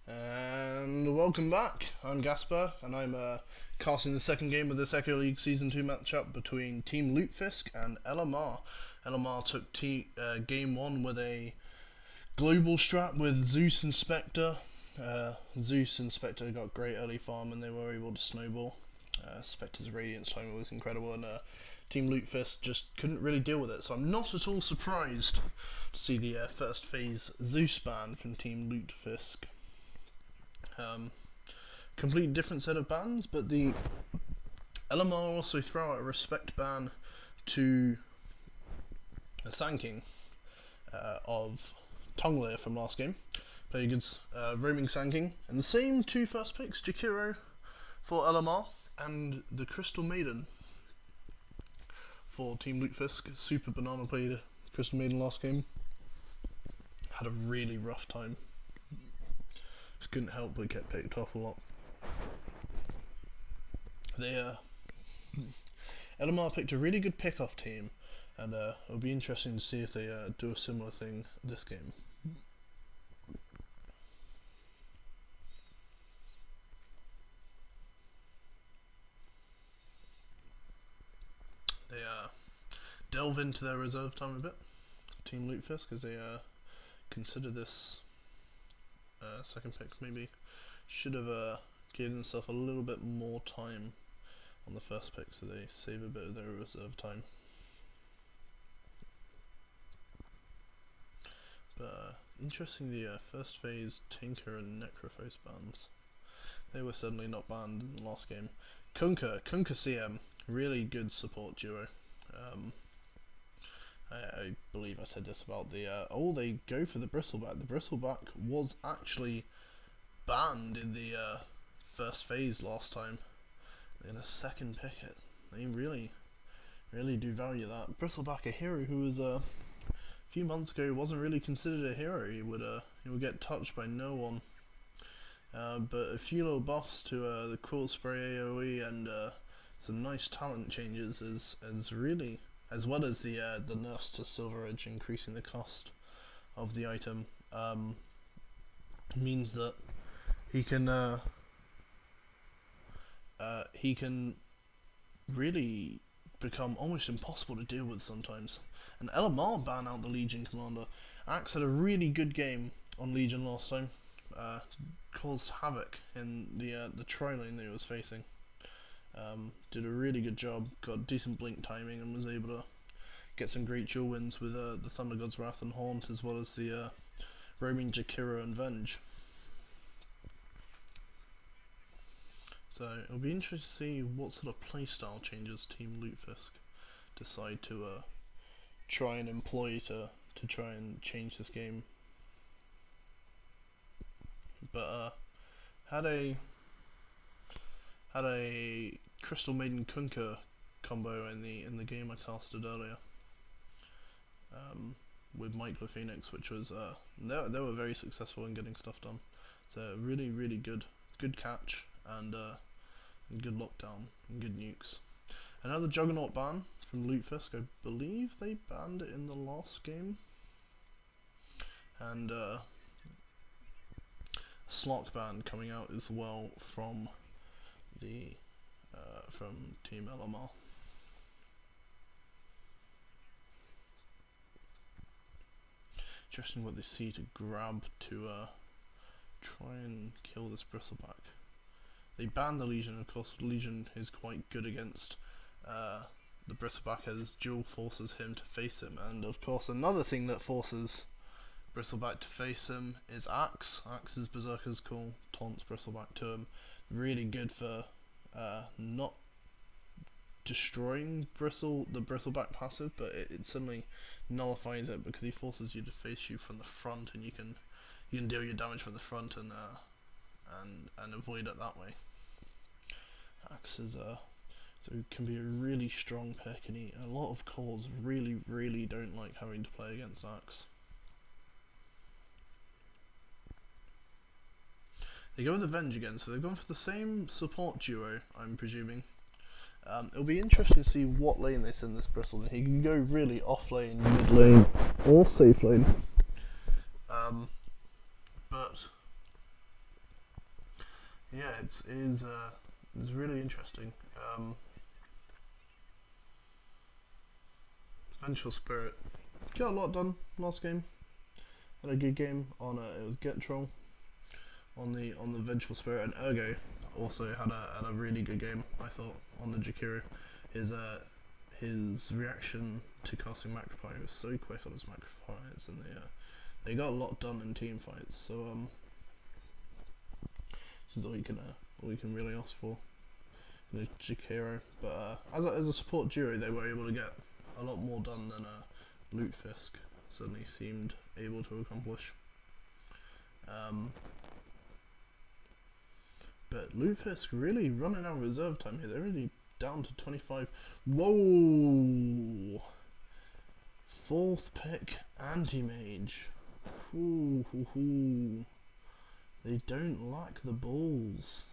And welcome back. I'm GasBeaR, and I'm casting the second game of this Echo League Season 2 matchup between Team Lutefisk and LMR. LMR took game 1 with a global strat with Zeus and Spectre. Zeus and Spectre got great early farm and they were able to snowball. Spectre's Radiance time was incredible, and Team Lutefisk just couldn't really deal with it. So I'm not at all surprised to see the first phase Zeus ban from Team Lutefisk. Complete different set of bans, but the LMR also throw out a respect ban to a thanking of Tongue Layer from last game. Play against Roaming Sanking, and the same two first picks, Jakiro for LMR and the Crystal Maiden for Team Lutefisk. Super Banana played Crystal Maiden last game. Had a really rough time. Just couldn't help but get picked off a lot. LMR picked a really good pick-off team, and it'll be interesting to see if they do a similar thing this game. They delve into their reserve time a bit, Team Lutefisk, as they consider this second pick. Maybe should have gave themselves a little bit more time on the first pick, so they save a bit of their reserve time. But interesting, the first phase Tinker and Necrophos bans. They were certainly not banned in the last game. Kunkka CM, really good support duo. I believe I said this about the they go for the Bristleback. The Bristleback was actually banned in the first phase last time. In a second pick it. They really do value that. Bristleback, a hero who was a few months ago wasn't really considered a hero. He would get touched by no one. But a few little buffs to the Quilt Spray AoE and some nice talent changes as really, as well as the nerfs to Silver Edge increasing the cost of the item, means that he can really become almost impossible to deal with sometimes. And LMR ban out the Legion Commander. Axe had a really good game on Legion last time. Caused havoc in the tri lane that he was facing. Did a really good job, got decent blink timing, and was able to get some great dual wins with the Thunder God's Wrath and Haunt, as well as the roaming Jakiro and Venge. So it'll be interesting to see what sort of playstyle changes Team Lutefisk decide to try and employ to try and change this game. But had a Crystal Maiden Kunkka combo in the game I casted earlier with Michael Phoenix, which was they were very successful in getting stuff done. So really good catch and good lockdown and good nukes. Another Juggernaut ban from Lutefisk. I believe they banned it in the last game. And Slot ban coming out as well from the from Team LMR. Interesting what they see to grab to try and kill this Bristleback. They banned the Legion. Of course, Legion is quite good against the Bristleback, as dual forces him to face him. And of course, another thing that forces Bristleback to face him is Axe. Axe's Berserker's Call taunts Bristleback to him. Really good for not destroying the Bristleback passive, but it suddenly nullifies it because he forces you to face you from the front, and you can deal your damage from the front and avoid it that way. Axe is so can be a really strong pick, and a lot of calls really don't like having to play against Axe. They go with the Venge again, so they've gone for the same support duo, I'm presuming. It'll be interesting to see what lane they send this Bristle in. He can go really off lane, mid lane, or safe lane. But yeah, it's really interesting. Vengeful Spirit got a lot done last game. Had a good game on it was Get Troll on the Vengeful Spirit, and Ergo also had a really good game, I thought, on the Jakiro. His reaction to casting Macropie was so quick on his Macropies, and they got a lot done in team fights. So this is all you can really ask for in a Jakiro. But as a support duo, they were able to get a lot more done than Lutefisk certainly seemed able to accomplish. But Lutefisk really running out of reserve time here. They're really down to 25. Whoa! 4th pick, Anti-Mage. They don't lack the balls.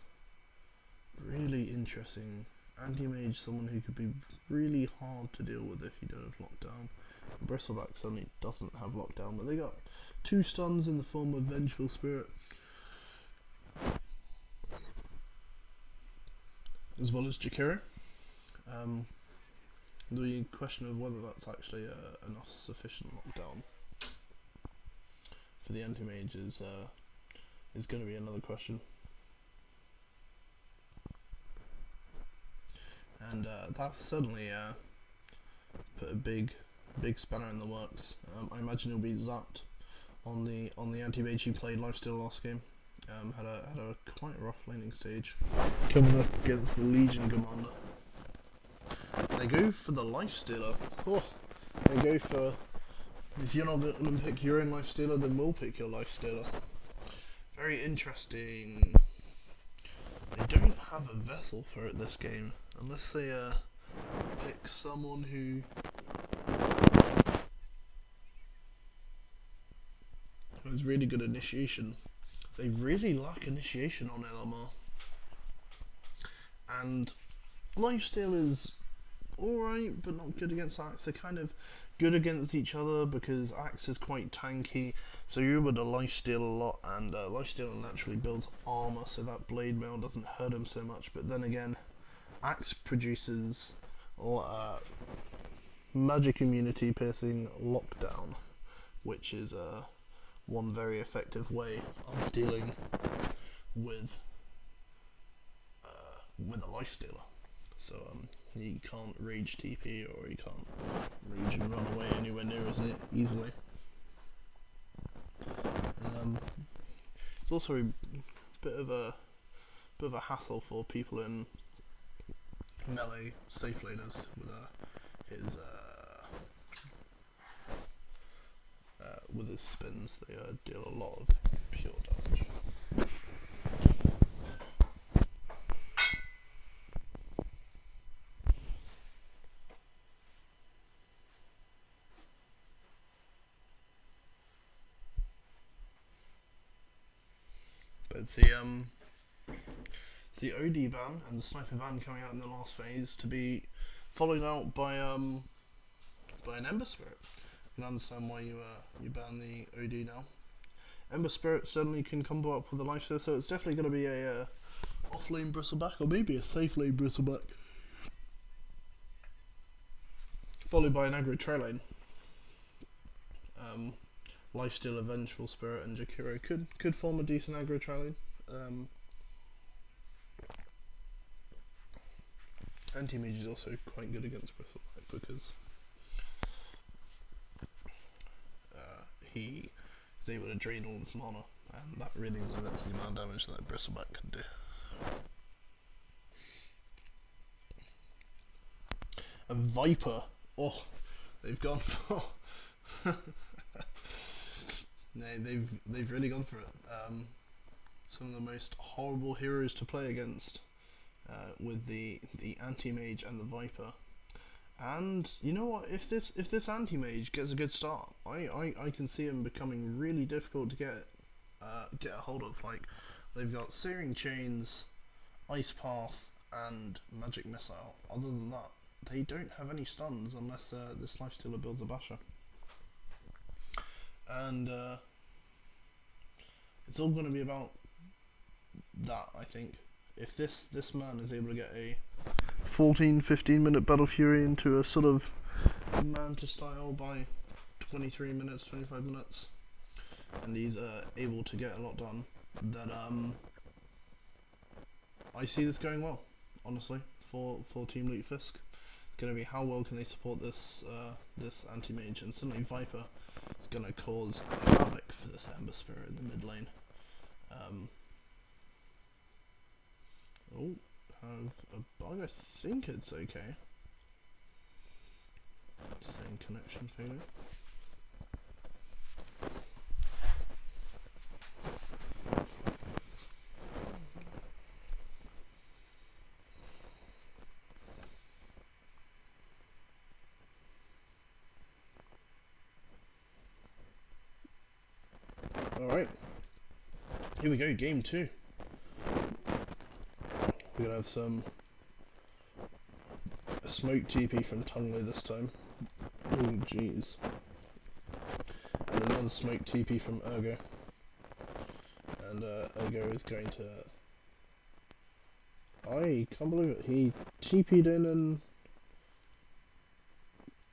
Really interesting. Anti-Mage, someone who could be really hard to deal with if you don't have lockdown. Bristleback certainly doesn't have lockdown, but they got 2 stuns in the form of Vengeful Spirit, as well as Jakiro. The question of whether that's actually enough sufficient lockdown for the anti-mage is going to be another question. And that's certainly put a big spanner in the works. I imagine it'll be zapped on the anti-mage who played Lifesteal last game. Had a quite rough laning stage coming up against the Legion Commander. They go for the Lifestealer. Oh, they go for, if you're not going to pick your own Lifestealer, then we'll pick your Lifestealer. Very interesting. They don't have a vessel for it this game, unless they pick someone who has really good initiation. They really lack initiation on LMR. And Lifesteal is alright, but not good against Axe. They're kind of good against each other because Axe is quite tanky, so you're able to Lifesteal a lot, and Lifesteal naturally builds armor, so that blade mail doesn't hurt him so much. But then again, Axe produces magic immunity piercing lockdown, which is one very effective way of dealing with a Lifestealer. So he can't rage TP, or he can't rage and run away anywhere near as easily. It's also a bit of a hassle for people in melee safe laners with his spins. They deal a lot of pure damage. But it's the OD ban and the sniper ban coming out in the last phase to be followed out by an Ember Spirit. You can understand why you ban the OD now. Ember Spirit certainly can combo up with the Lifesteal, so it's definitely going to be a off lane Bristleback, or maybe a safe lane Bristleback, followed by an aggro trail lane. Lifesteal, a Vengeful Spirit, and Jakiro could form a decent aggro trail lane. Anti-Mage is also quite good against Bristleback because he is able to drain all his mana, and that really limits the amount of damage that Bristleback can do. A Viper. Oh, they've gone for. they've really gone for it. Some of the most horrible heroes to play against, with the anti-mage and the Viper. And you know what? If this anti-mage gets a good start, I can see him becoming really difficult to get a hold of. Like, they've got Searing Chains, Ice Path, and Magic Missile. Other than that, they don't have any stuns unless this Lifestealer builds a Basher. And it's all going to be about that, I think. If this man is able to get a 14-15 minute Battle Fury into a sort of Manta style by 23 minutes, 25 minutes, and he's able to get a lot done, then I see this going well, honestly, for Team Lutefisk. It's going to be how well can they support this this anti-mage, and suddenly Viper is going to cause havoc for this Ember Spirit in the mid lane. Oh, have a bug, I think it's okay. Saying connection failure. Alright, here we go, game 2. We're gonna have some smoke TP from Tungley this time. Oh jeez. And another smoke TP from Ergo. And Ergo is going to... I can't believe it, he TP'd in and...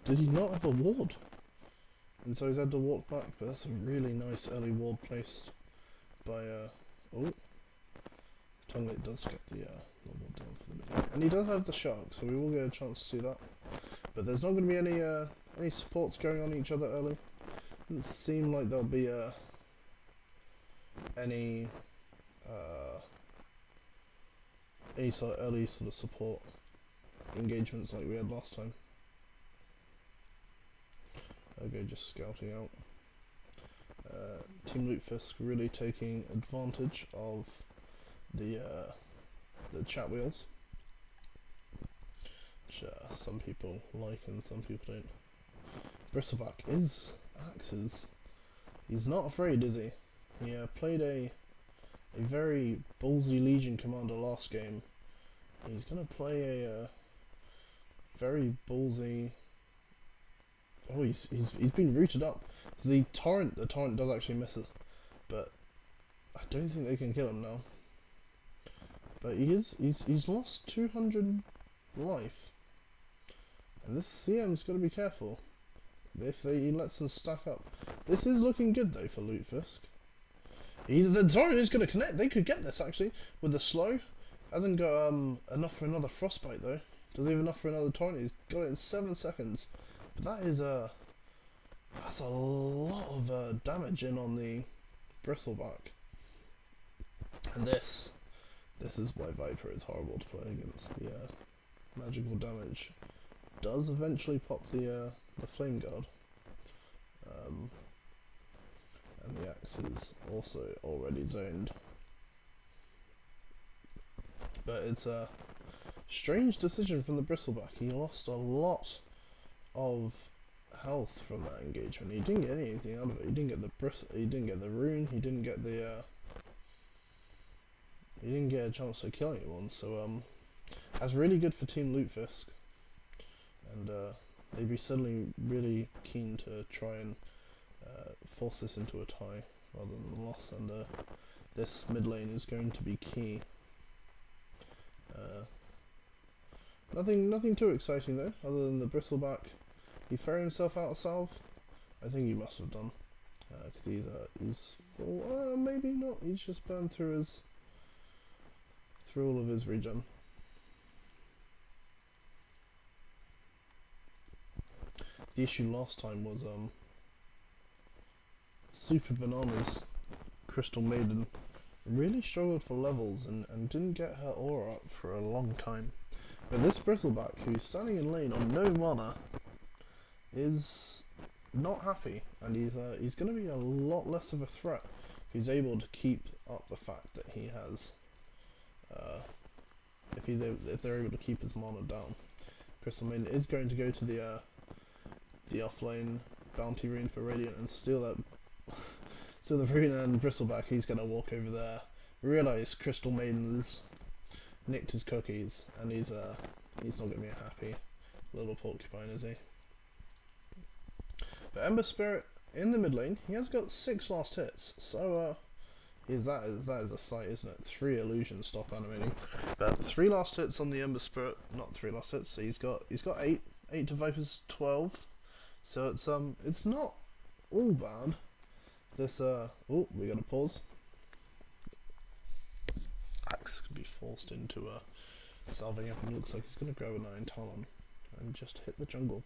Did he not have a ward? And so he's had to walk back, but that's a really nice early ward placed by, oh, Tungley does get the ward down for the mid. And he does have the shark, so we will get a chance to see that. But there's not going to be any supports going on each other early. Doesn't seem like there'll be any sort of early sort of support engagements like we had last time. Okay, just scouting out. Team Lutefisk really taking advantage of the chat wheels, which some people like and some people don't. Bristleback is axes. He's not afraid, is he? He played a very ballsy Legion commander last game. He's gonna play a very ballsy. Oh, he's been rooted up. So the torrent does actually miss it, but I don't think they can kill him now. But he's lost 200 life, and this CM's got to be careful if he lets them stack up. This is looking good though for Lutefisk. The torrent is going to connect. They could get this actually with the slow. Hasn't got enough for another frostbite though. Doesn't have enough for another torrent. He's got it in 7 seconds. But that is that's a lot of damage in on the bristleback, and this is why Viper is horrible to play against. The magical damage does eventually pop the flame guard, and the axe is also already zoned. But it's a strange decision from the bristleback. He lost a lot of health from that engagement. He didn't get anything out of it. He didn't get he didn't get the rune. He didn't get the he didn't get a chance to kill anyone. So that's really good for Team Lutefisk, and they'd be certainly really keen to try and force this into a tie rather than a loss. And this mid lane is going to be key. Nothing too exciting though, other than the bristleback. He threw himself out of salve. I think he must have done, because he's full. Maybe not. He's just burned through all of his regen. The issue last time was Super Bananas Crystal Maiden really struggled for levels and didn't get her aura up for a long time. But this bristleback, who's standing in lane on no mana, is not happy, and he's going to be a lot less of a threat if he's able to keep up the fact that he has if they're able to keep his mana down. Crystal Maiden is going to go to the offlane bounty rune for Radiant and steal that. So the rune, and bristleback, he's going to walk over there, realise Crystal Maiden has nicked his cookies, and he's not going to be a happy little porcupine, is he? But Ember Spirit in the mid lane, he has got 6 last hits, so That is a sight, isn't it? 3 illusions stop animating, but 3 last hits on the Ember Spirit. Not 3 last hits. So he's got 8 to Viper's 12. So it's not all bad. This oh, we got to pause. Axe can be forced into salving up, and looks like he's going to grab a 9 Talon and just hit the jungle.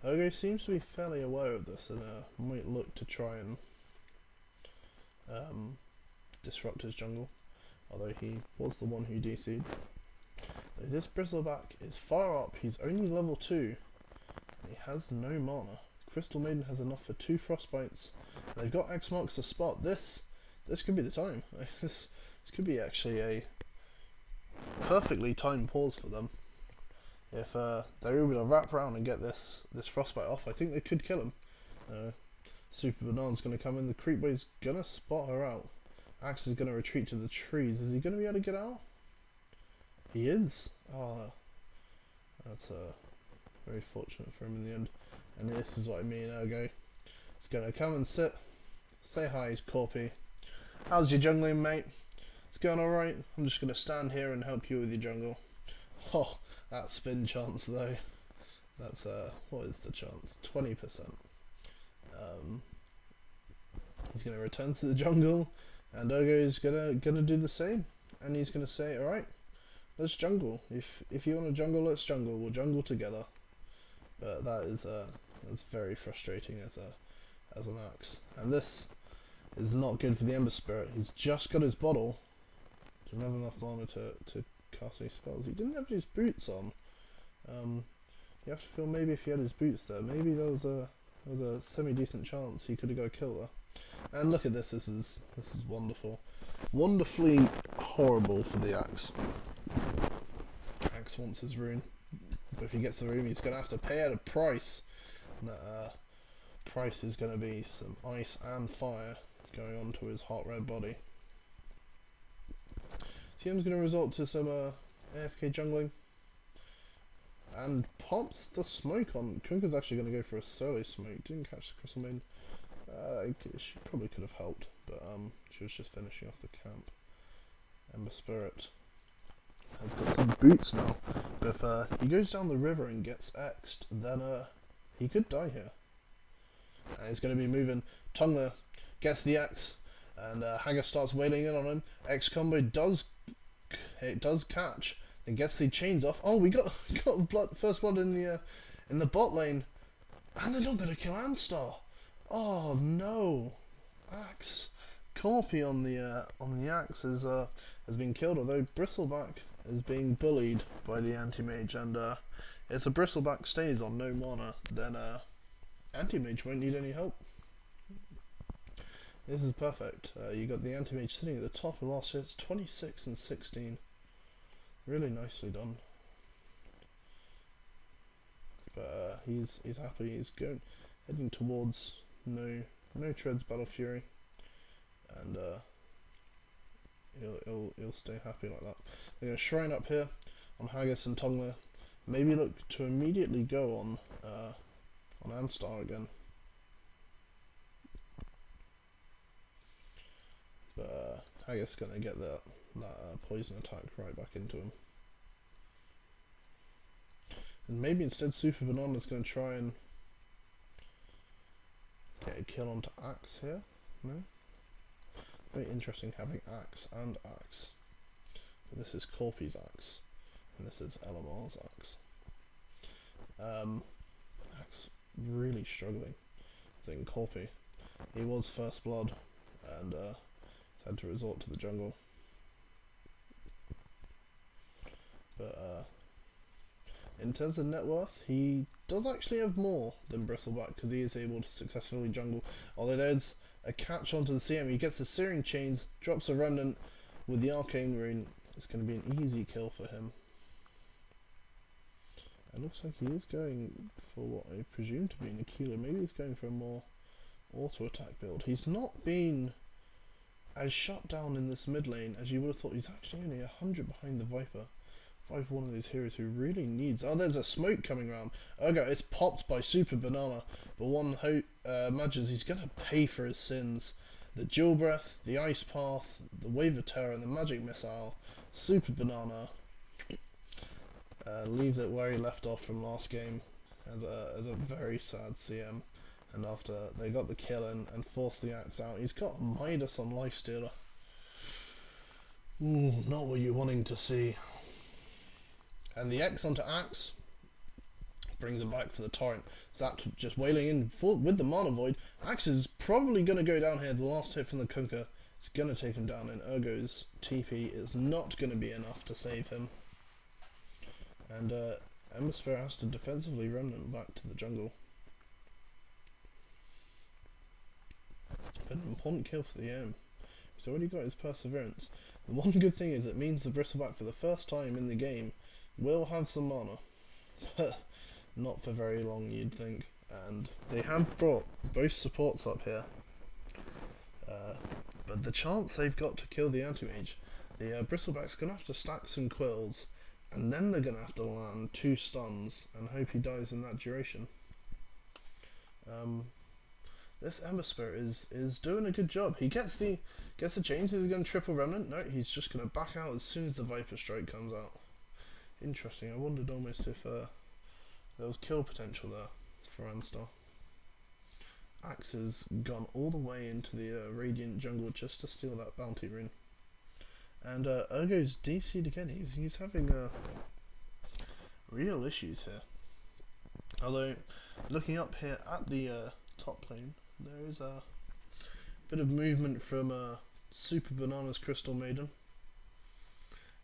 Ergo seems to be fairly aware of this and might look to try and disrupt his jungle, although he was the one who DC'd. This Bristleback is far up. He's only level 2 and he has no mana. Crystal Maiden has enough for 2 Frostbites. They've got X marks the spot. This could be the time. This could be actually a perfectly timed pause for them. If they're able to wrap around and get this Frostbite off, I think they could kill him. Super Banana's going to come in. The Creepwave's going to spot her out. Axe is going to retreat to the trees. Is he going to be able to get out? He is. Oh, that's very fortunate for him in the end. And this is what I mean, Ergo. He's going to come and sit. Say hi, Corpy. How's your jungling, mate? It's going alright. I'm just going to stand here and help you with your jungle. Oh, that spin chance though. That's what is the chance? 20%. He's going to return to the jungle, and Ergo is gonna do the same, and he's going to say, all right, let's jungle. If you want to jungle, let's jungle. We'll jungle together. But that's very frustrating as an Axe, and this is not good for the Ember Spirit. He's just got his bottle. Doesn't have enough mana to cast any spells. He didn't have his boots on. You have to feel maybe if he had his boots there, maybe there was a semi-decent chance he could have got a kill there. And look at this. This is wonderful, wonderfully horrible for the Axe. Axe wants his rune, but if he gets the rune, he's going to have to pay out a price. And that price is going to be some ice and fire going on to his hot red body. TM's going to resort to some AFK jungling, and pops the smoke on. Kunka's actually going to go for a solo smoke. Didn't catch the Crystal Maiden. She probably could have helped, but she was just finishing off the camp. Ember Spirit has got some boots now, but if he goes down the river and gets X'd, then he could die here. And he's going to be moving. Tungler gets the X, and Haggis starts wailing in on him. X combo does catch, then gets the chains off. Oh, we got first blood in the bot lane, and they're not going to kill Anstar. Oh no, Axe Corpy on the Axe has been killed. Although Bristleback is being bullied by the anti-mage, and if the Bristleback stays on no mana, then anti-mage won't need any help. This is perfect. You got the anti-mage sitting at the top of last hits, 26 and 16. Really nicely done. But he's happy. He's heading towards no treads Battle Fury, and he'll stay happy like that. They're going to shrine up here on Haggis and Tongler. Maybe look to immediately go on Anstar again. But Haggis is going to get that poison attack right back into him. And maybe instead Super Banana's going to try and get a kill onto Axe here. No? Very interesting having Axe and Axe. But this is Corpy's Axe, and this is LMR's Axe. Axe really struggling. I think Corpy, he was first blood, and had to resort to the jungle. But in terms of net worth, he does actually have more than Bristleback, because he is able to successfully jungle. Although there's a catch onto the CM, he gets the Searing Chains, drops a Remnant with the Arcane Rune. It's going to be an easy kill for him. It looks like he is going for what I presume to be an Aquila. Maybe he's going for a more auto-attack build. He's not been as shut down in this mid lane as you would have thought. He's actually only 100 behind the Viper. Viper, one of these heroes who really needs... Oh, there's a smoke coming around. Ergo, it's popped by Super Banana, but one imagines he's going to pay for his sins. the Dual Breath, the Ice Path, the Wave of Terror, and the Magic Missile. Super Banana leaves it where he left off from last game as a very sad CM. And after they got the kill in and forced the axe out, he's got Midas on Lifestealer. Ooh, not what you're wanting to see. And the X onto axe brings it back for the torrent. Zap just wailing in full with the Mana Void. Axe is probably going to go down here. The last hit from the Kunkka is going to take him down, and Urgo's TP is not going to be enough to save him. And Ember Spirit has to defensively run him back to the jungle. But an important kill for the AM. He's already got his Perseverance. The one good thing is it means the Bristleback for the first time in the game will have some mana. But not for very long, you'd think. And they have brought both supports up here. But the chance they've got to kill the Anti-Mage, the Bristleback's going to have to stack some quills, and then they're going to have to land 2 stuns and hope he dies in that duration. This Ember Spirit is doing a good job. He gets the chains. Is he going to triple Remnant? No, he's just going to back out as soon as the Viper Strike comes out. Interesting. I wondered almost if there was kill potential there for Anstar. Axe has gone all the way into the Radiant jungle just to steal that bounty rune. And Urgo's DC'd again. He's having real issues here. Although, looking up here at the top lane, there is a bit of movement from Super Banana's Crystal Maiden.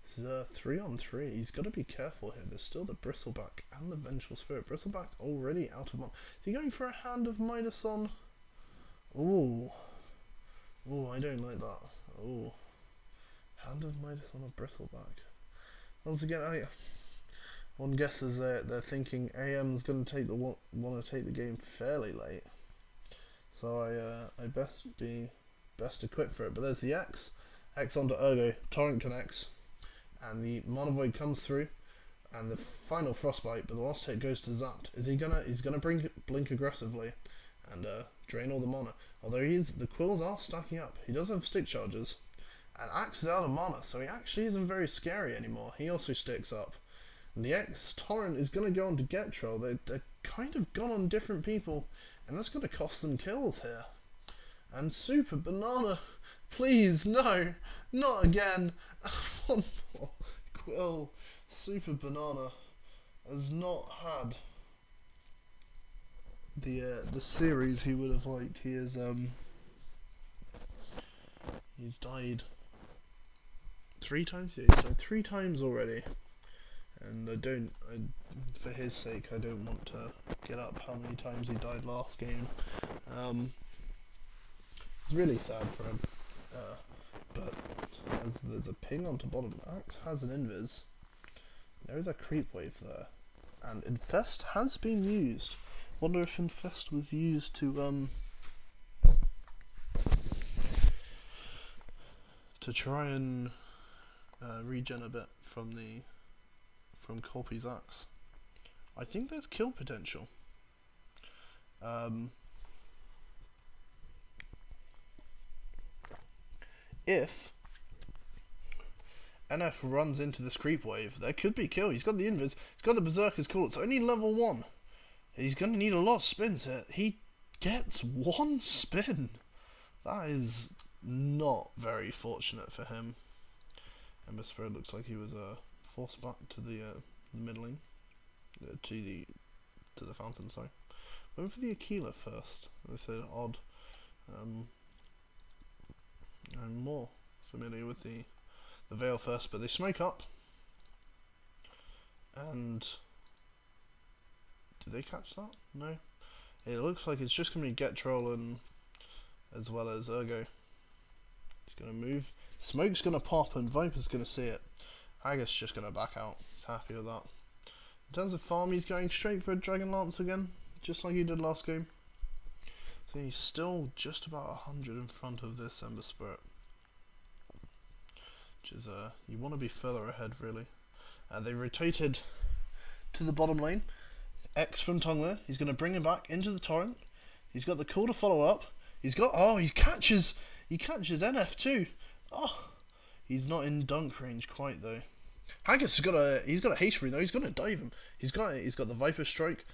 This is a 3-on-3. He's got to be careful here. There's still the Bristleback and the Vengeful Spirit. Bristleback already out of mana. Is he going for a Hand of Midas on? Ooh. Ooh, I don't like that. Ooh. Hand of Midas on a Bristleback. Once again, one guesses they're thinking AM's going to want to take the game fairly late. So I best equipped for it. But there's the X onto Urgo. Torrent connects. And the Mana Void comes through, and the final Frostbite, but the last hit goes to Zapt. He's gonna blink aggressively and drain all the mana. Although the quills are stacking up. He does have stick charges, and Axe is out of mana, so he actually isn't very scary anymore. He also sticks up. And the X Torrent is gonna go on to get Troll. They're kind of gone on different people, and that's gonna cost them kills here. And Super Banana, please, no, not again. One more quill. Super Banana has not had the series he would have liked. He is he's died 3 times. Yeah, he's died 3 times already. And for his sake, I don't want to get up how many times he died last game. It's really sad for him. But as there's a ping onto bottom, Axe has an invis. There is a creep wave there, and Infest has been used. Wonder if Infest was used to try and regen a bit from Corpy's axe. I think there's kill potential. If NF runs into this creep wave, there could be kill. He's got the invis, he's got the Berserker's Call. It's only level 1. He's going to need a lot of spins here. He gets 1 spin. That is not very fortunate for him. Ember Spirit looks like he was forced back to the middling, to the fountain. Sorry, went for the Aquila first. They said odd. I'm more familiar with the Veil first, but they smoke up. And did they catch that? No. It looks like it's just going to be Get Troll and as well as Urgo. He's going to move. Smoke's going to pop and Viper's going to see it. Haggis just going to back out. He's happy with that. In terms of farm, he's going straight for a Dragon Lance again, just like he did last game. So he's still just about 100 in front of this Ember Spirit. Which is, you want to be further ahead, really. They rotated to the bottom lane. X from Tongler. He's going to bring him back into the torrent. He's got the call to follow up. He's got, he catches He catches NF too. Oh, he's not in dunk range quite though. Haggis he's got a haste ring though. He's gonna dive him. He's got the Viper strike.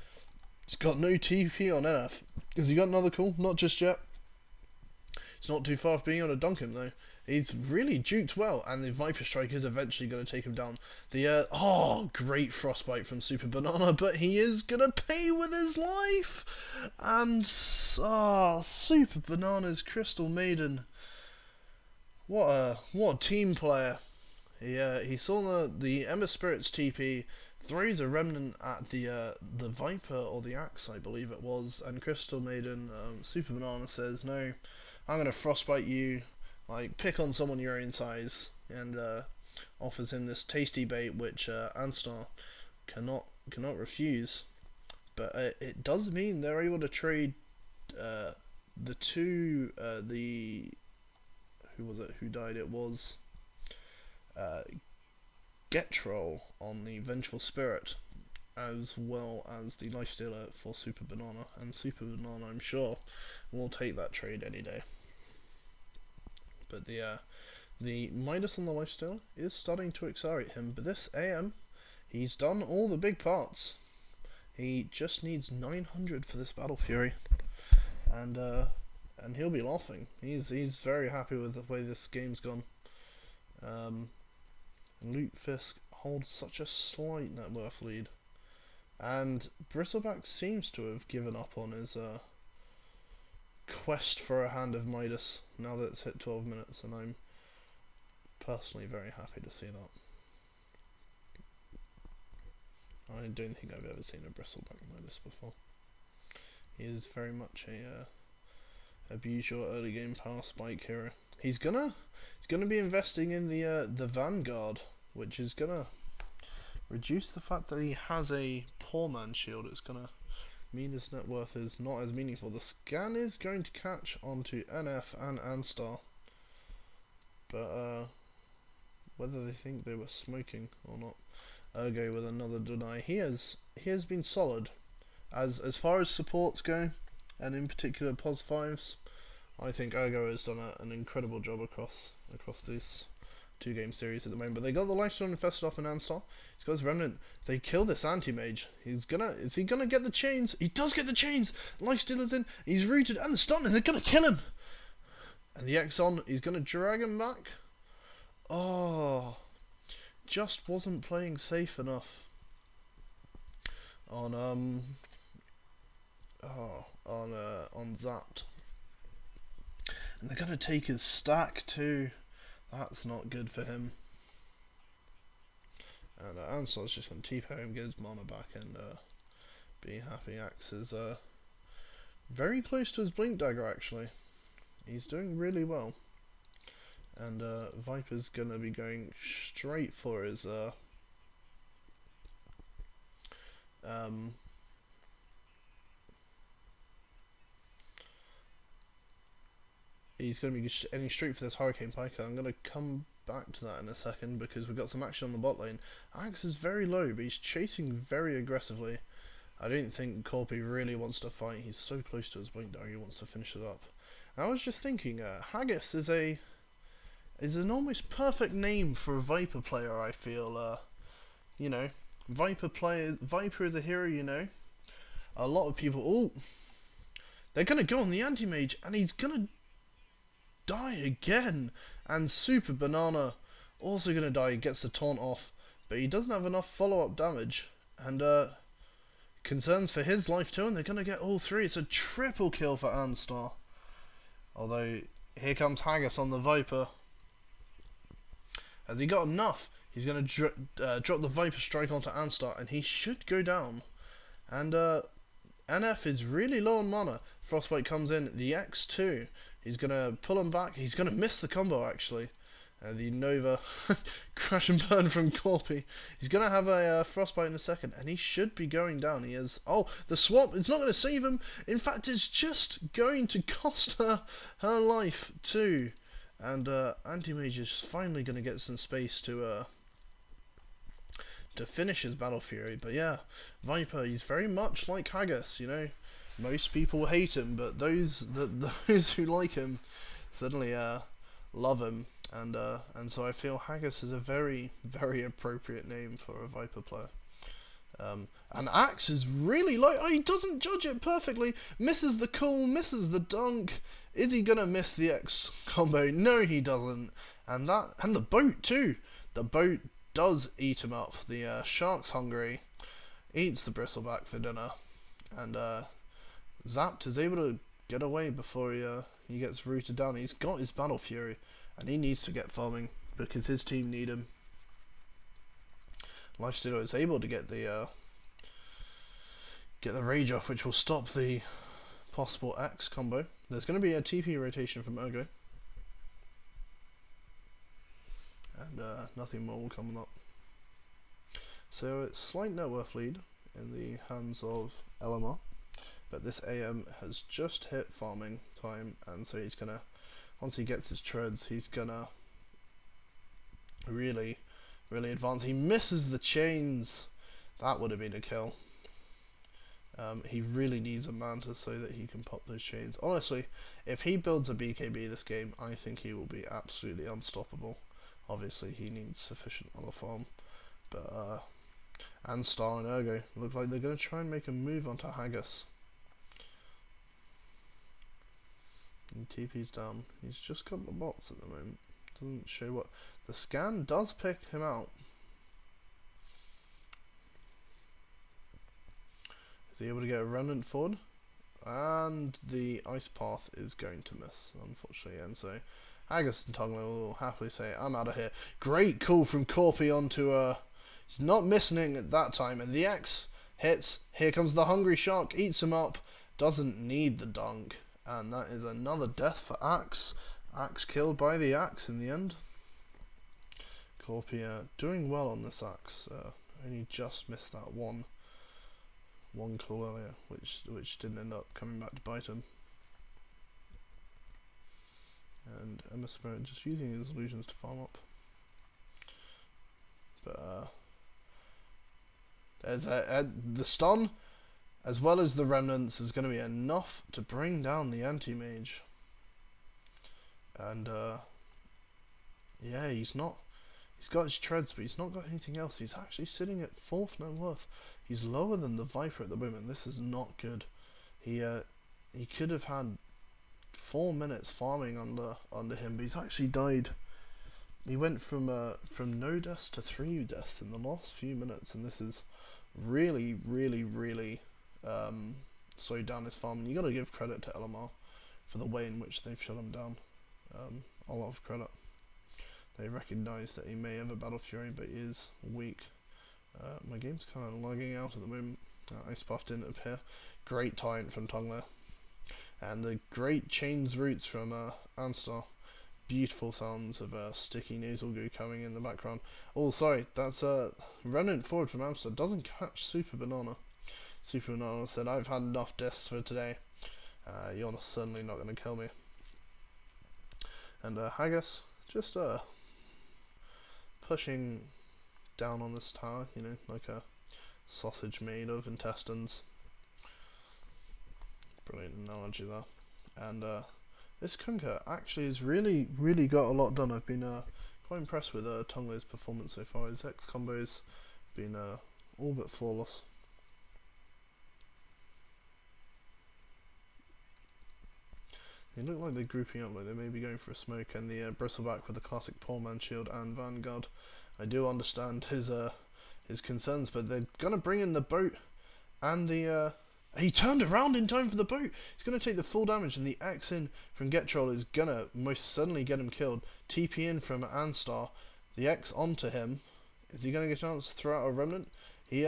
He's got no TP on NF. Has he got another call? Not just yet. It's not too far off being able to dunk him though. He's really juked well, and the Viper Strike is eventually going to take him down. Great Frostbite from Super Banana, but he is going to pay with his life! And, Super Banana's Crystal Maiden. What a team player. He saw the Ember Spirit's TP, throws a Remnant at the Viper, or the Axe, I believe it was, and Crystal Maiden, Super Banana says, no, I'm going to Frostbite you. Like, pick on someone your own size, and offers him this tasty bait, which Anstar cannot refuse. But it does mean they're able to trade the two who was it who died? It was Getrol on the Vengeful Spirit, as well as the Lifestealer for Super Banana, and Super Banana, I'm sure, will take that trade any day. But the Midas on the Lifesteal is starting to accelerate him. But this AM, he's done all the big parts. He just needs 900 for this Battle Fury, and he'll be laughing. He's very happy with the way this game's gone. Lutefisk holds such a slight net worth lead, and Bristleback seems to have given up on his quest for a hand of Midas now that it's hit 12 minutes, and I'm personally very happy to see that. I don't think I've ever seen a Bristleback Midas before. He is very much a abuse your early game power spike hero. He's gonna be investing in the Vanguard, which is gonna reduce the fact that he has a poor man shield. It's gonna mean his net worth is not as meaningful. The scan is going to catch onto NF and Anstar, but whether they think they were smoking or not. Ergo with another deny. He has been solid as far as supports go, and in particular pos 5s. I think Ergo has done an incredible job across this 2-game series at the moment. But they got the Lifestone infested up in Anstar. He's got his Remnant. They kill this anti-mage. Is he gonna get the chains? He does get the chains! Lifestealer's in, he's rooted, and the stun, and they're gonna kill him! And the Exxon, he's gonna drag him back. Oh, just wasn't playing safe enough on Zapt. And they're gonna take his stack too. That's not good for him. And Ansar's just going to TP him, get his mana back, and be happy. Axe is very close to his Blink Dagger, actually. He's doing really well. And Viper's going to be going straight for his he's going to be heading straight for this Hurricane Piker. I'm going to come back to that in a second because we've got some action on the bot lane. Axe is very low, but he's chasing very aggressively. I don't think Corpy really wants to fight. He's so close to his Blink Dagger, he wants to finish it up. And I was just thinking, Haggis is an almost perfect name for a Viper player, I feel. You know, Viper is a hero, you know. A lot of people, they're going to go on the Anti-Mage, and he's going to die again. And Super Banana also going to die, gets the taunt off, but he doesn't have enough follow-up damage, and concerns for his life too, and they're going to get all three. It's a triple kill for Anstar. Although, here comes Haggis on the Viper. Has he got enough? He's going to drop the Viper Strike onto Anstar, and he should go down. And NF is really low on mana. Frostbite comes in, the X2. He's going to pull him back. He's going to miss the combo, actually. The Nova crash and burn from Corpy. He's going to have a Frostbite in a second, and he should be going down. He is... Oh, the swap, it's not going to save him. In fact, it's just going to cost her life, too. And Anti-Mage is finally going to get some space to finish his Battle Fury. But yeah, Viper, he's very much like Haggis, you know. Most people hate him, but those who like him, certainly love him, and so I feel Haggis is a very, very appropriate name for a Viper player. And Axe is really like, he doesn't judge it perfectly, misses the cool, misses the dunk. Is he gonna miss the X combo? No, he doesn't. And the boat too. The boat does eat him up. The shark's hungry, eats the bristleback for dinner, and Zapped is able to get away before he gets rooted down. He's got his Battle Fury, and he needs to get farming because his team need him. Lifestealer is able to get the rage off, which will stop the possible X combo. There's going to be a TP rotation from Ergo, and nothing more will come up. So it's slight net worth lead in the hands of LMR, but this AM has just hit farming time, and so he's gonna, once he gets his treads, he's gonna really advance. He misses the chains. That would have been a kill. He really needs a Manta so that he can pop those chains. Honestly, if he builds a BKB this game, I think he will be absolutely unstoppable. Obviously, he needs sufficient other farm, but and Star and Ergo look like they're going to try and make a move onto Haggis. And TP's down. He's just got the bots at the moment. Doesn't show what. The scan does pick him out. Is he able to get a remnant forward? And the ice path is going to miss, unfortunately. And so Haggis and Tongler will happily say, I'm out of here. Great call from Corpy onto he's not missing it at that time, and the X hits. Here comes the hungry shark, eats him up, doesn't need the dunk, and that is another death for Axe. Axe killed by the Axe in the end. Corpy doing well on this Axe, only just missed that one call earlier, which didn't end up coming back to bite him. And Emma Spirit just using his illusions to farm up. But there's the stun, as well as the remnants, is going to be enough to bring down the anti-mage. And yeah, he's got his treads, but he's not got anything else. He's actually sitting at 4th net worth. He's lower than the Viper at the moment. This is not good. He could have had 4 minutes farming under him, but he's actually died. He went from no deaths to 3 deaths in the last few minutes, and this is really slowed down his farm. And you got to give credit to LMR for the way in which they've shut him down. A lot of credit. They recognise that he may have a Battle Fury, but he is weak. My game's kind of lagging out at the moment. Ice Buff didn't appear. Great Tyrant from Tongler. And the great chains roots from Anstar. Beautiful sounds of sticky nasal goo coming in the background. Oh, sorry, that's Remnant forward from Amstar. Doesn't catch Super Banana. Super Banana said, I've had enough deaths for today. You're certainly not going to kill me. And Haggis just pushing down on this tower, you know, like a sausage made of intestines. Brilliant analogy there. And this Kunkka actually has really got a lot done. I've been quite impressed with Tongler's performance so far. His X combos been all but flawless. They look like they're grouping up, like they may be going for a smoke, and the Bristleback with the classic Poor Man Shield and Vanguard. I do understand his concerns, but they're going to bring in the boat, and the he turned around in time for the boat. He's going to take the full damage, and the X in from Get Troll is going to most certainly get him killed. TP in from Anstar, the X onto him. Is he going to get a chance to throw out a remnant? He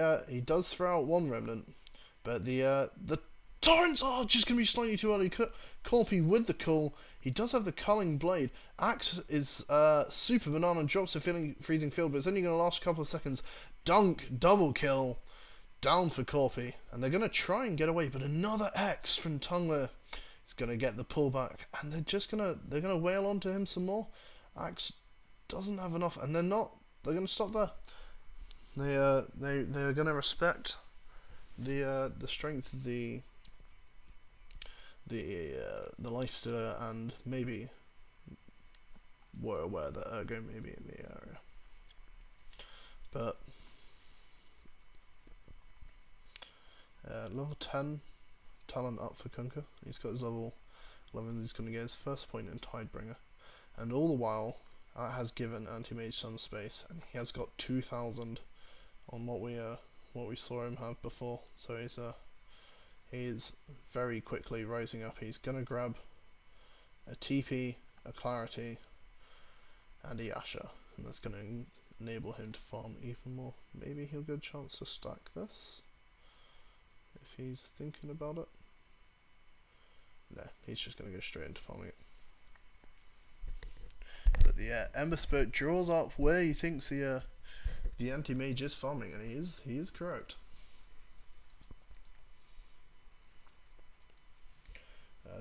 does throw out one remnant, but the torrents are just going to be slightly too early. Corpy with the call. He does have the culling blade. Axe is Super Banana, drops the freezing field, but it's only going to last a couple of seconds. Dunk, double kill, down for Corpy, and they're going to try and get away, but another X from Tongler is going to get the pullback, and they're going to wail onto him some more. Axe doesn't have enough, and they're going to stop there. They're going to respect the strength of the Lifestealer, and maybe were aware that Ergo may be in the area. But level 10 talent up for Kunkka. He's got his level 11. He's going to get his first point in Tidebringer, and all the while that has given Anti-Mage some space, and he has got 2,000 on what we saw him have before. So he's very quickly rising up. He's going to grab a TP, a Clarity, and a Yasha, and that's going to enable him to farm even more. Maybe he'll get a chance to stack this if he's thinking about it. No, he's just going to go straight into farming it. But the Ember Spirit draws up where he thinks the Anti-Mage is farming, and he is correct.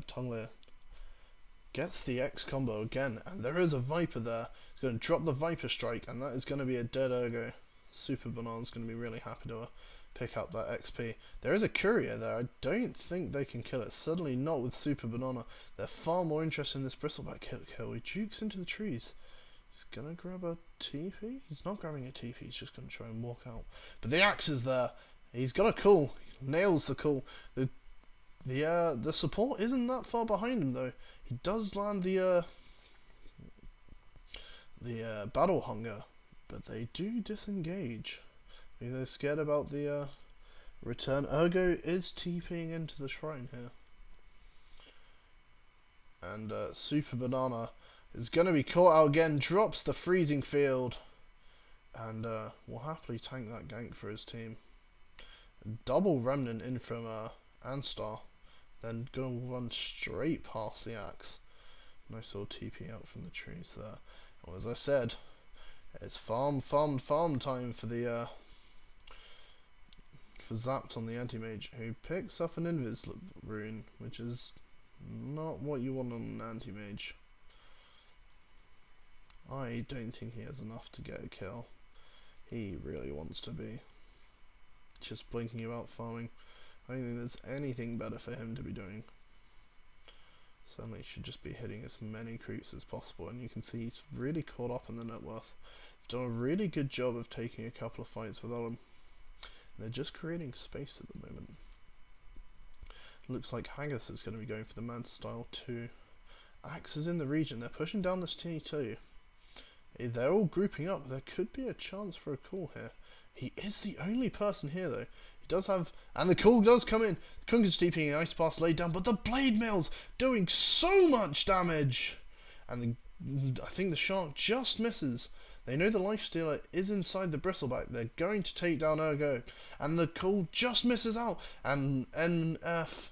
Tonglia gets the X combo again, and there is a Viper there. He's going to drop the Viper Strike, and that is going to be a dead Ergo. Super Banana's going to be really happy to pick up that XP. There is a Courier there. I don't think they can kill it. Certainly not with Super Banana. They're far more interested in this Bristleback kill. He jukes into the trees. He's going to grab a TP? He's not grabbing a TP. He's just going to try and walk out. But the axe is there. He's got a cool. He nails the cool. The support isn't that far behind him though. He does land the Battle Hunger, but they do disengage. Maybe they're scared about the return. Ergo is TPing into the shrine here, and Super Banana is going to be caught out again. Drops the freezing field, and will happily tank that gank for his team. Double remnant in from Anstar. Then gonna run straight past the axe. Nice little TP out from the trees there. And as I said, it's farm time for the for Zapped on the Anti-Mage, who picks up an Invis rune, which is not what you want on an Anti-Mage. I don't think he has enough to get a kill. He really wants to be just blinking about farming. I don't think there's anything better for him to be doing. Certainly should just be hitting as many creeps as possible, and you can see he's really caught up in the net worth. They've done a really good job of taking a couple of fights without him. They're just creating space at the moment. Looks like Haggis is going to be going for the Manta style too. Axe is in the region. They're pushing down this T2. They're all grouping up. There could be a chance for a call here. He is the only person here though. Does have, and the call does come in. Kunkka's TPing Ice Pass laid down, but the Blade Mail's doing so much damage, and I think the Shark just misses. They know the Lifestealer is inside the Bristleback. They're going to take down Ergo, and the call just misses out, and NF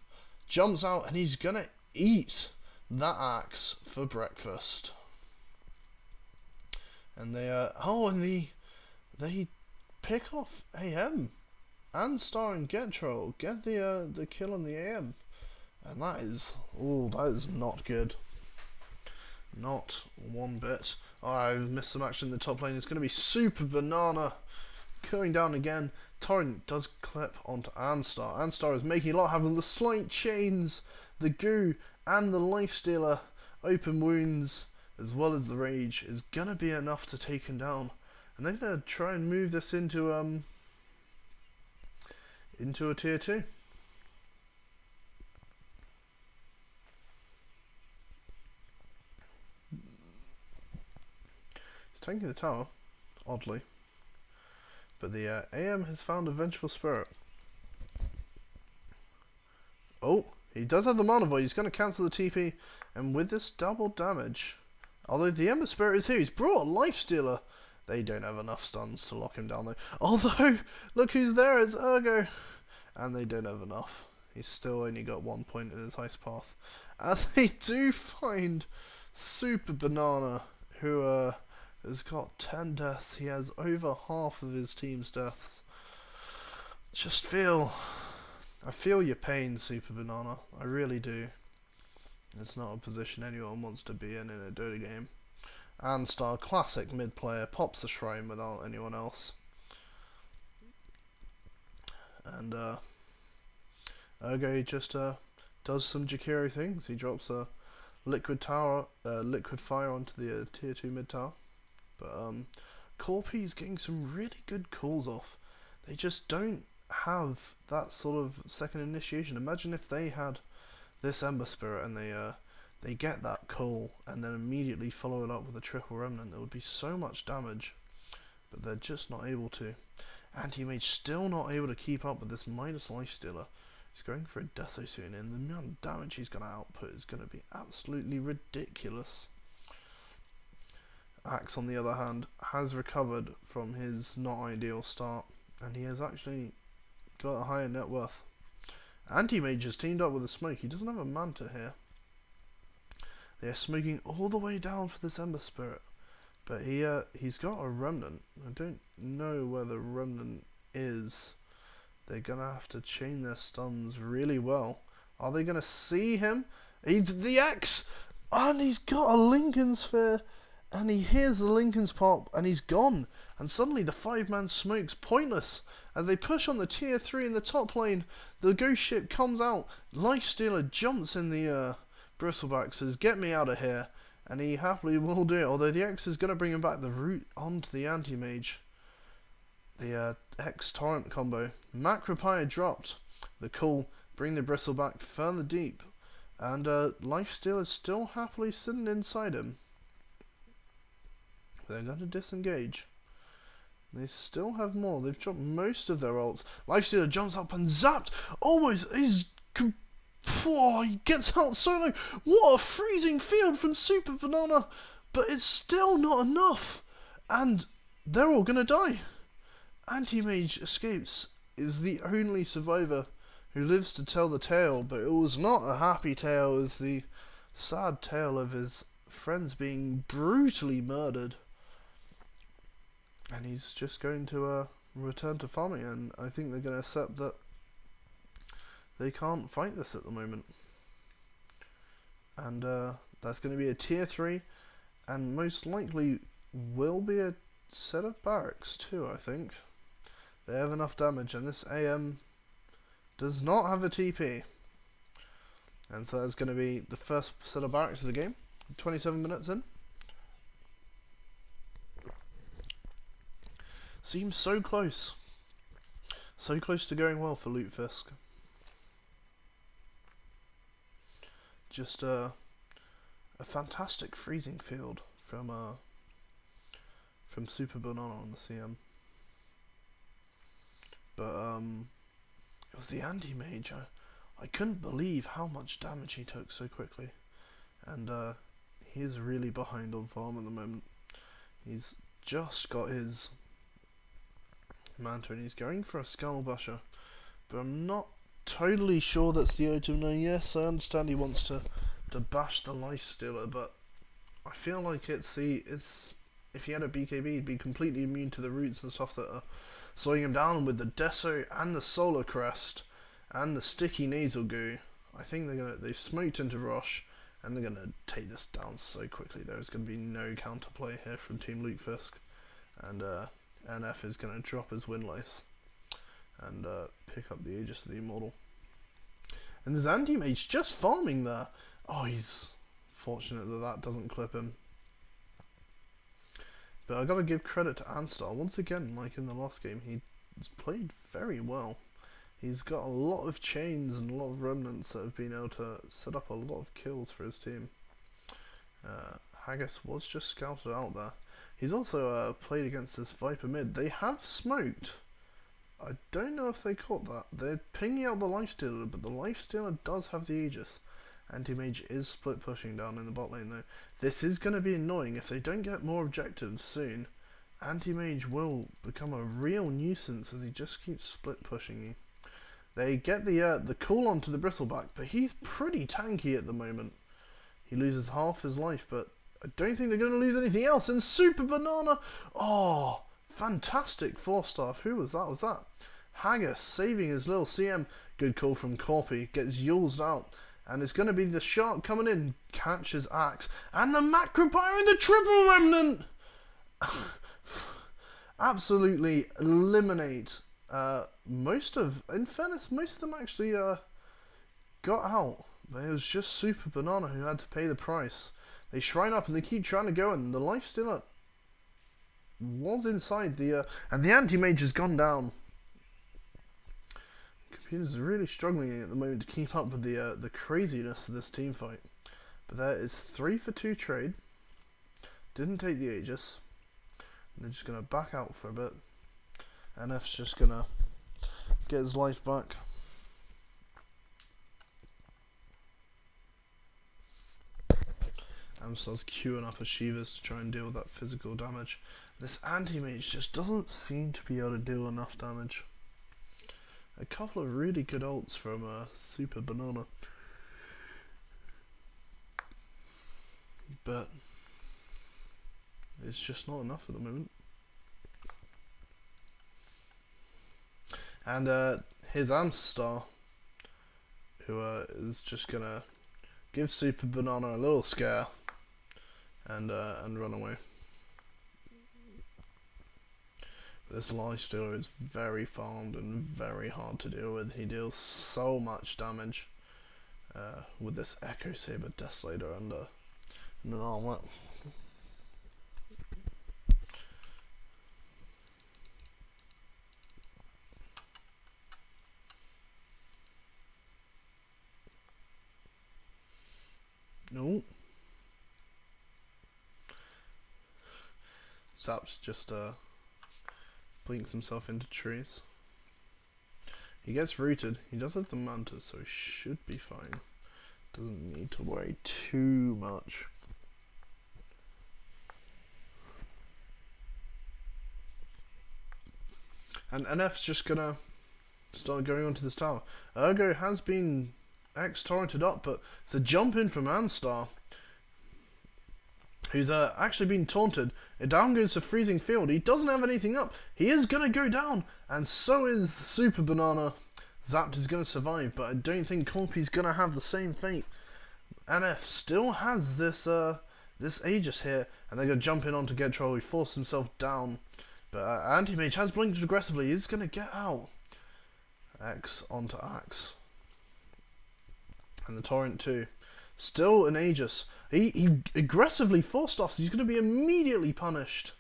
jumps out, and he's gonna eat that axe for breakfast. And they they pick off AM. And Star and get the kill on the AM, and that is not good, not one bit. Oh, I've missed some action in the top lane. It's going to be Super Banana going down again. Torrent does clip onto Anstar. Anstar is making a lot happen. The slight chains, the goo, and the Lifestealer open wounds, as well as the rage, is going to be enough to take him down. And they're going to try and move this into a tier 2. He's tanking the tower, oddly. But the AM has found a Vengeful Spirit. Oh, he does have the Mana Void. He's going to cancel the TP. And with this double damage, although the Ember Spirit is here, he's brought a Lifestealer. They don't have enough stuns to lock him down though. Although, look who's there, it's Ergo. And they don't have enough. He's still only got 1 point in his Ice Path. And they do find Super Banana, who has got 10 deaths. He has over half of his team's deaths. I feel your pain, Super Banana. I really do. It's not a position anyone wants to be in a Dota game. Anstar, classic mid player, pops the shrine without anyone else. And Ergo just does some Jakiro things. He drops a liquid fire onto the tier 2 mid tower. But Corpy's getting some really good calls off. They just don't have that sort of second initiation. Imagine if they had this Ember Spirit and they get that call and then immediately follow it up with a triple remnant. There would be so much damage, but they're just not able to. Anti-Mage still not able to keep up with this minus Lifestealer. He's going for a Deso soon, and the amount of damage he's going to output is going to be absolutely ridiculous. Axe, on the other hand, has recovered from his not ideal start, and he has actually got a higher net worth. Anti-Mage has teamed up with a Smoke. He doesn't have a Manta here. They are smoking all the way down for this Ember Spirit, but he's got a Remnant. I don't know where the Remnant is. They're going to have to chain their stuns really well. Are they going to see him? He's the X! And he's got a Lincoln Sphere. And he hears the Lincoln's pop. And he's gone. And suddenly the 5-man smoke's pointless. As they push on the tier 3 in the top lane. The ghost ship comes out. Lifestealer jumps in the bristleback. Says, get me out of here. And he happily will do it. Although the X is going to bring him back the route onto the anti-mage. The X torrent combo. Macropire dropped. The call bring the bristleback further deep, and Lifestealer is still happily sitting inside him. They're going to disengage. They still have more. They've dropped most of their ults. Lifestealer jumps up and zapped. Almost he gets out solo. What a freezing field from Super Banana, but it's still not enough, and they're all gonna die. Anti-Mage escapes, is the only survivor who lives to tell the tale, but it was not a happy tale. It was the sad tale of his friends being brutally murdered. And he's just going to return to farming, and I think they're going to accept that they can't fight this at the moment. And that's going to be a tier 3, and most likely will be a set of barracks too, I think. They have enough damage, and this AM does not have a TP. And so that's going to be the first set of barracks of the game. 27 minutes in. Seems so close. So close to going well for Lutefisk. Just a fantastic freezing field from Super Banana on the CM. But it was the anti-mage. I couldn't believe how much damage he took so quickly. And he is really behind on farm at the moment. He's just got his Manta and he's going for a Skullbusher. But I'm not totally sure that's the item now. Yes, I understand he wants to bash the Lifestealer, but I feel like it's if he had a BKB, he'd be completely immune to the roots and stuff that are slowing him down. With the Deso and the Solar Crest and the sticky nasal goo, I think they've smoked into Rosh and they're gonna take this down so quickly. There's gonna be no counterplay here from Team Lutefisk, and NF is gonna drop his Windlace and pick up the Aegis of the Immortal. And there's Anti-Mage just farming there. Oh, he's fortunate that doesn't clip him. But I gotta give credit to Anstar. Once again, like in the last game, he's played very well. He's got a lot of chains and a lot of remnants that have been able to set up a lot of kills for his team. Haggis was just scouted out there. He's also played against this Viper mid. They have smoked. I don't know if they caught that. They're pinging out the Lifestealer, but the Lifestealer does have the Aegis. Anti-Mage is split pushing down in the bot lane though. This is going to be annoying. If they don't get more objectives soon, Anti-Mage will become a real nuisance as he just keeps split pushing you. They get the call onto the Bristleback, but he's pretty tanky at the moment. He loses half his life, but I don't think they're going to lose anything else. And Super Banana, oh, fantastic 4-star. Who was that? Was that Haggis saving his little CM? Good call from Corpy. Gets Yulesed out. And it's going to be the shark coming in. Catches Axe. And the Macropire and the Triple Remnant. Absolutely eliminate in fairness, most of them actually got out. But it was just Super Banana who had to pay the price. They shrine up and they keep trying to go, and the life stealer was inside the and the anti-mage has gone down. Computer's really struggling at the moment to keep up with the craziness of this team fight. But there is 3 for 2 trade. Didn't take the Aegis. And they're just gonna back out for a bit. NF's just gonna get his life back. Amstar's queuing up as Shivas to try and deal with that physical damage. This anti-mage just doesn't seem to be able to deal enough damage. A couple of really good ults from Super Banana. But it's just not enough at the moment. And his Amstar, who is just gonna give Super Banana a little scare and run away. This lifestealer is very farmed and very hard to deal with. He deals so much damage with this Echo Saber Desolator and an armor. No. Zap's just blinks himself into trees. He gets rooted. He does have the Manta, so he should be fine. Doesn't need to worry too much. And NF's just gonna start going onto this tower. Ergo has been X-torrented up, but it's a jump in from Amstar, who's actually been taunted. Down goes to Freezing Field. He doesn't have anything up. He is going to go down, and so is Super Banana. Zapped is going to survive, but I don't think Corpy's going to have the same fate. NF still has this this Aegis here, and they're going to jump in onto Get Troll. He forced himself down, but Anti-Mage has blinked aggressively. He's going to get out. X onto Axe. And the Torrent too. Still an Aegis. He aggressively forced off, so he's going to be immediately punished.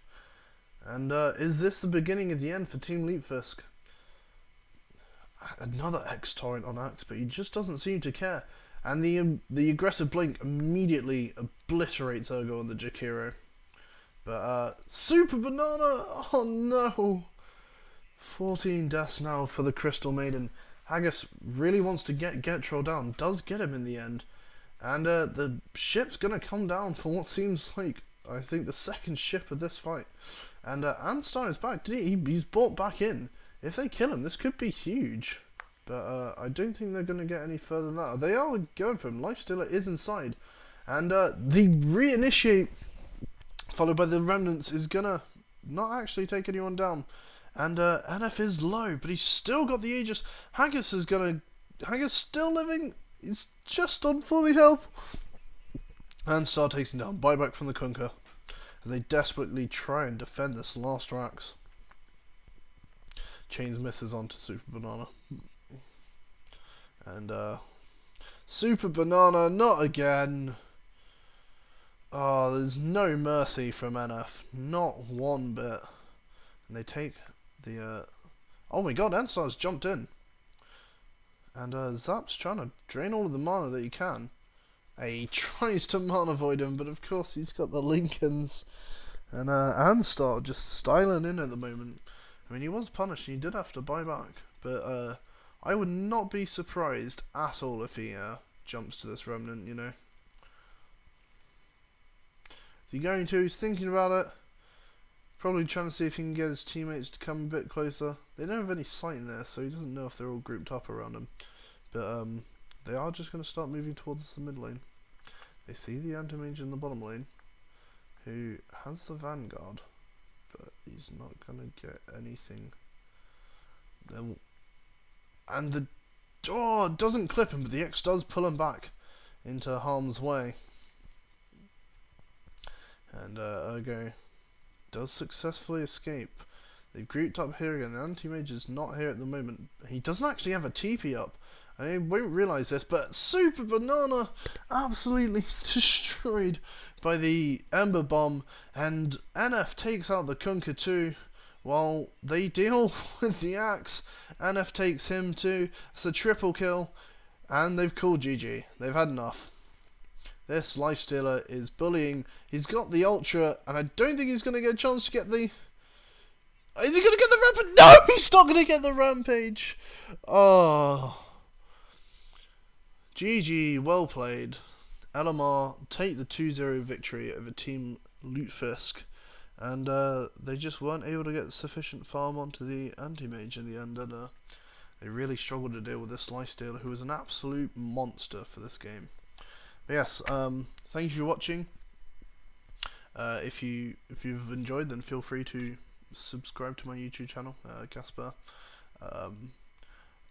And is this the beginning of the end for Team Lutefisk? Another X-Torrent on Axe, but he just doesn't seem to care. And the aggressive blink immediately obliterates Ergo on the Jakiro. But Super Banana! Oh no! 14 deaths now for the Crystal Maiden. Haggis really wants to get Troll down, does get him in the end. And the ship's going to come down for what seems like, I think, the second ship of this fight. And Anstar is back. He's brought back in. If they kill him, this could be huge. But I don't think they're going to get any further than that. They are going for him. Lifestealer is inside. And the reinitiate, followed by the Remnants, is going to not actually take anyone down. And NF is low, but he's still got the Aegis. Haggis is going to... Haggis still living... He's just on fully health. And Star takes him down. Buyback from the Kunkka. As they desperately try and defend this last Rax. Chains misses onto Super Banana. And Super Banana, not again. Oh, there's no mercy from NF. Not one bit. And they take the... Oh my god, Enstar's jumped in. And Zap's trying to drain all of the mana that he can. He tries to mana void him, but of course he's got the Lincolns. And Anstar just styling in at the moment. I mean, he was punished, he did have to buy back. But I would not be surprised at all if he jumps to this Remnant, you know. Is he going to? He's thinking about it. Probably trying to see if he can get his teammates to come a bit closer. They don't have any sight in there, so he doesn't know if they're all grouped up around him. But they are just going to start moving towards the mid lane. They see the Anti-Mage in the bottom lane, who has the Vanguard, but he's not going to get anything. And the... Oh, it doesn't clip him, but the X does pull him back into harm's way. And Ergo does successfully escape. They've grouped up here again. The Anti-Mage is not here at the moment. He doesn't actually have a TP up. I won't realise this, but Super Banana absolutely destroyed by the Ember Bomb, and NF takes out the Kunkka too, while they deal with the Axe. NF takes him too. It's a triple kill, and they've called GG. They've had enough. This Lifestealer is bullying. He's got the Ultra, and I don't think he's going to get a chance to get the... Is he going to get the Rampage? No, he's not going to get the Rampage. Oh... GG, well played. LMR take the 2-0 victory over Team Lutefisk, and they just weren't able to get sufficient farm onto the anti-mage in the end, and they really struggled to deal with this Lifestealer, who was an absolute monster for this game. But yes, thank you for watching. If you've enjoyed, then feel free to subscribe to my YouTube channel, GasBeaR.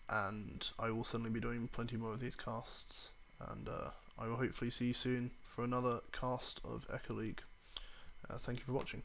And I will certainly be doing plenty more of these casts, and I will hopefully see you soon for another cast of Echo League. Thank you for watching.